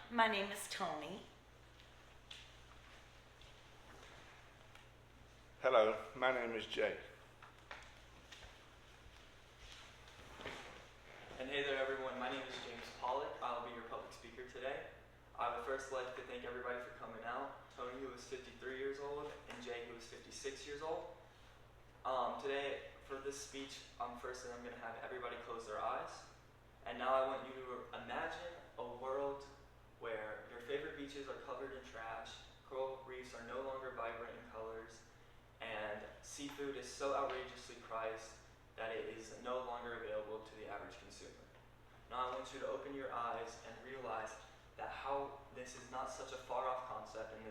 My name is Tony. Hello, my name is Jay. And hey there everyone, my name is James Pollock. I'll be your public speaker today. I would first like to thank everybody for coming out. Tony, who is 53 years old, and Jay, who is 56 years old. Today, for this speech, first I'm going to have everybody close their eyes. And now I want you to imagine a world where your favorite beaches are covered in trash, coral reefs are no longer vibrant in colors, and seafood is so outrageously priced that it is no longer available to the average consumer. Now I want you to open your eyes and realize that how this is not such a far off concept, and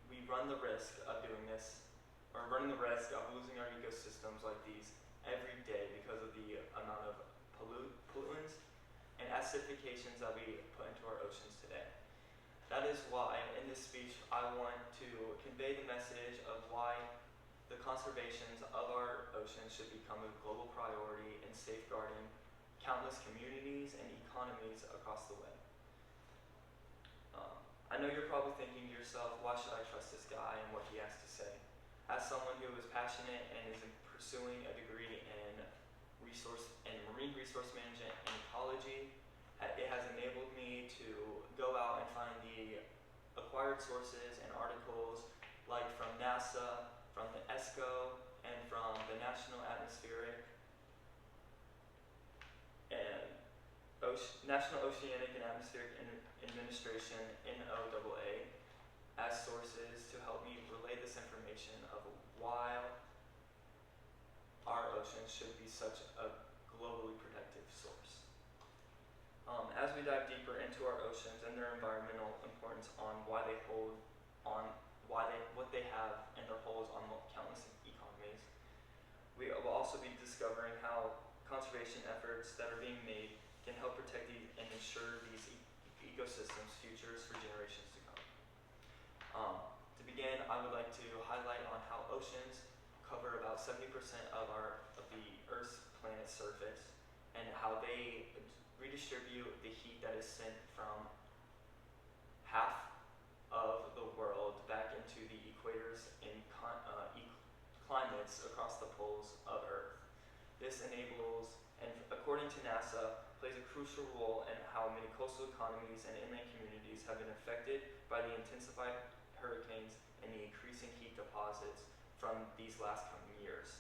we run the risk of doing this, or running the risk of losing our ecosystems like these every day because of the amount of pollutants and acidifications that we put into our oceans today. That is why in this speech I want to convey the message of why the conservations of our oceans should become a global priority in safeguarding countless communities and economies across the web. I know you're probably thinking to yourself, why should I trust this guy and what he has to say? As someone who is passionate and is pursuing a degree in marine resource management and ecology, it has enabled me to go out and find the acquired sources and articles like from NASA, from the ESCO, and from the National Atmospheric and National Oceanic and Atmospheric Administration, NOAA, as sources to help me relay this information of why our oceans should be such a globally protective source. As we dive deeper into our oceans and their environmental importance on what they have and their holds on countless economies, we will also be discovering how conservation efforts that are being made can help protect and ensure these ecosystems' futures for generations to come. To begin, I would like to highlight on how oceans cover about 70% of the Earth's planet's surface, and how they redistribute the heat that is sent from half of the world back into the equators and climates across the poles of Earth. This enables, and according to NASA, plays a crucial role in how many coastal economies and inland communities have been affected by the intensified hurricanes and the increasing heat deposits from these last coming years.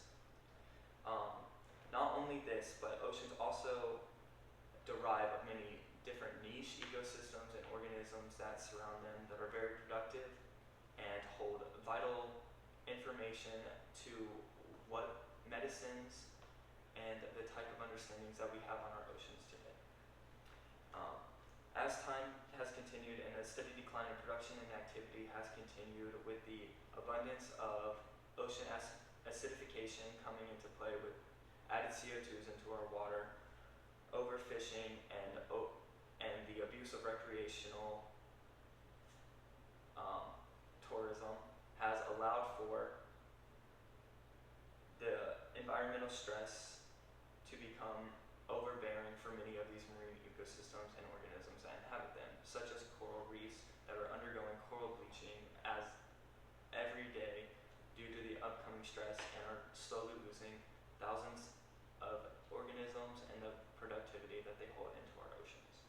Not only this, but oceans also derive of many different niche ecosystems and organisms that surround them that are very productive and hold vital information to what medicines and the type of understandings that we have on our oceans today. As time has continued and a steady decline in production and activity has continued with the abundance of ocean acidification coming into play with added CO2s into our water, overfishing, and the abuse of recreational tourism has allowed for the environmental stress to become overbearing for many of these marine ecosystems and organisms that inhabit them, such as coral reefs that are undergoing coral bleaching as every day due to the upcoming stress and are slowly losing thousands of organisms and the productivity that they hold into our oceans.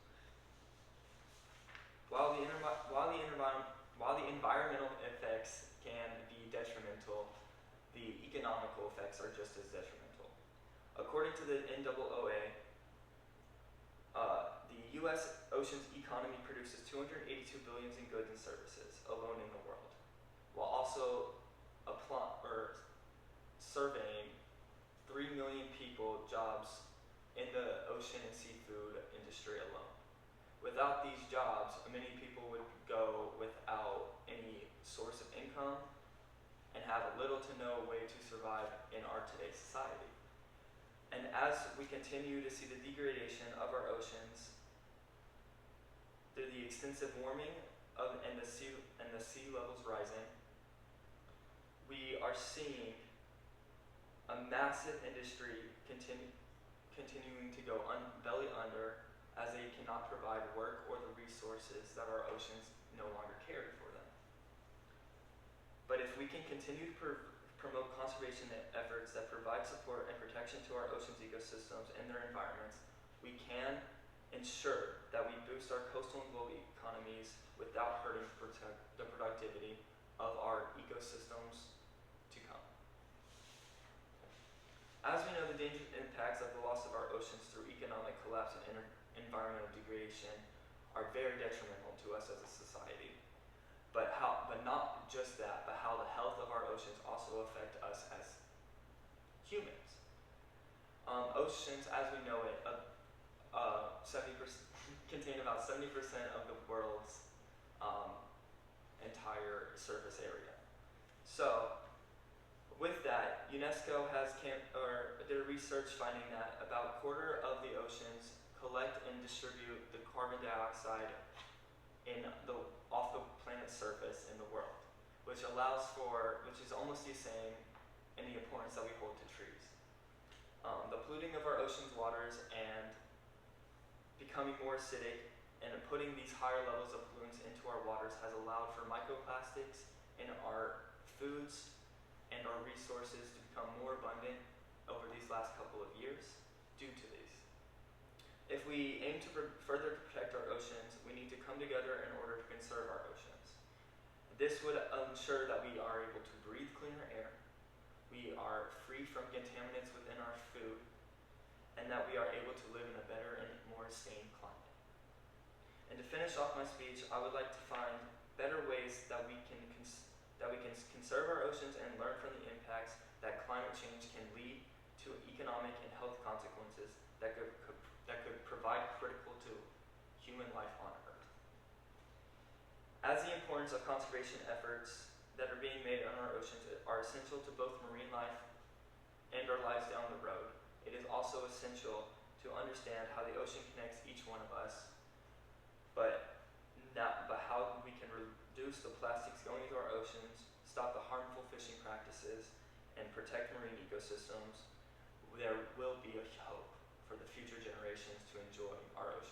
While the environmental effects can be detrimental, the economical effects are just as detrimental. According to the NOAA, the U.S. oceans economy produces 282 billion in goods and services alone in the world, while also surveying 3 million people jobs in the ocean and seafood industry alone. Without these jobs, many people would go without any source of income and have little to no way to survive in our today's society. And as we continue to see the degradation of our oceans through the extensive warming and the sea levels rising, we are seeing a massive industry continuing to go belly under as they cannot provide work or the resources that our oceans no longer carry for them. But if we can continue to promote conservation efforts that provide support and protection to our oceans ecosystems and their environments, we can ensure that we boost our coastal and global economies without hurting the productivity of our ecosystems to come. As we know, the dangerous impacts of the loss of our oceans through economic collapse and environmental degradation are very detrimental to us as a society. But not just that, but how the health of our oceans also affect us as humans. Oceans, as we know it, 70% contain about 70% of the world's entire surface area. So, with that, UNESCO did a research finding that about a quarter of the oceans collect and distribute the carbon dioxide off the planet's surface in the world, which is almost the same in the importance that we hold to trees. The polluting of our oceans waters and becoming more acidic and putting these higher levels of pollutants into our waters has allowed for microplastics in our foods and our resources to become more abundant over these last couple of years due to these. If we aim to further protect our oceans, we need to come together in order to conserve our oceans. This would ensure that we are able to breathe cleaner air, we are free from contaminants within our food, and that we are able to live in a better and more sustained climate. And to finish off my speech, I would like to find better ways that we can conserve our oceans and learn from the impacts that climate change can lead to economic and health consequences that could provide critical to human life on Earth. As the importance of conservation efforts that are being made on our oceans are essential to both marine life and our lives down the road, it is also essential to understand how the ocean connects each one of us, but how we can reduce the plastics going into our oceans, stop the harmful fishing practices, and protect marine ecosystems. There will be a hope for the future generations to enjoy our oceans.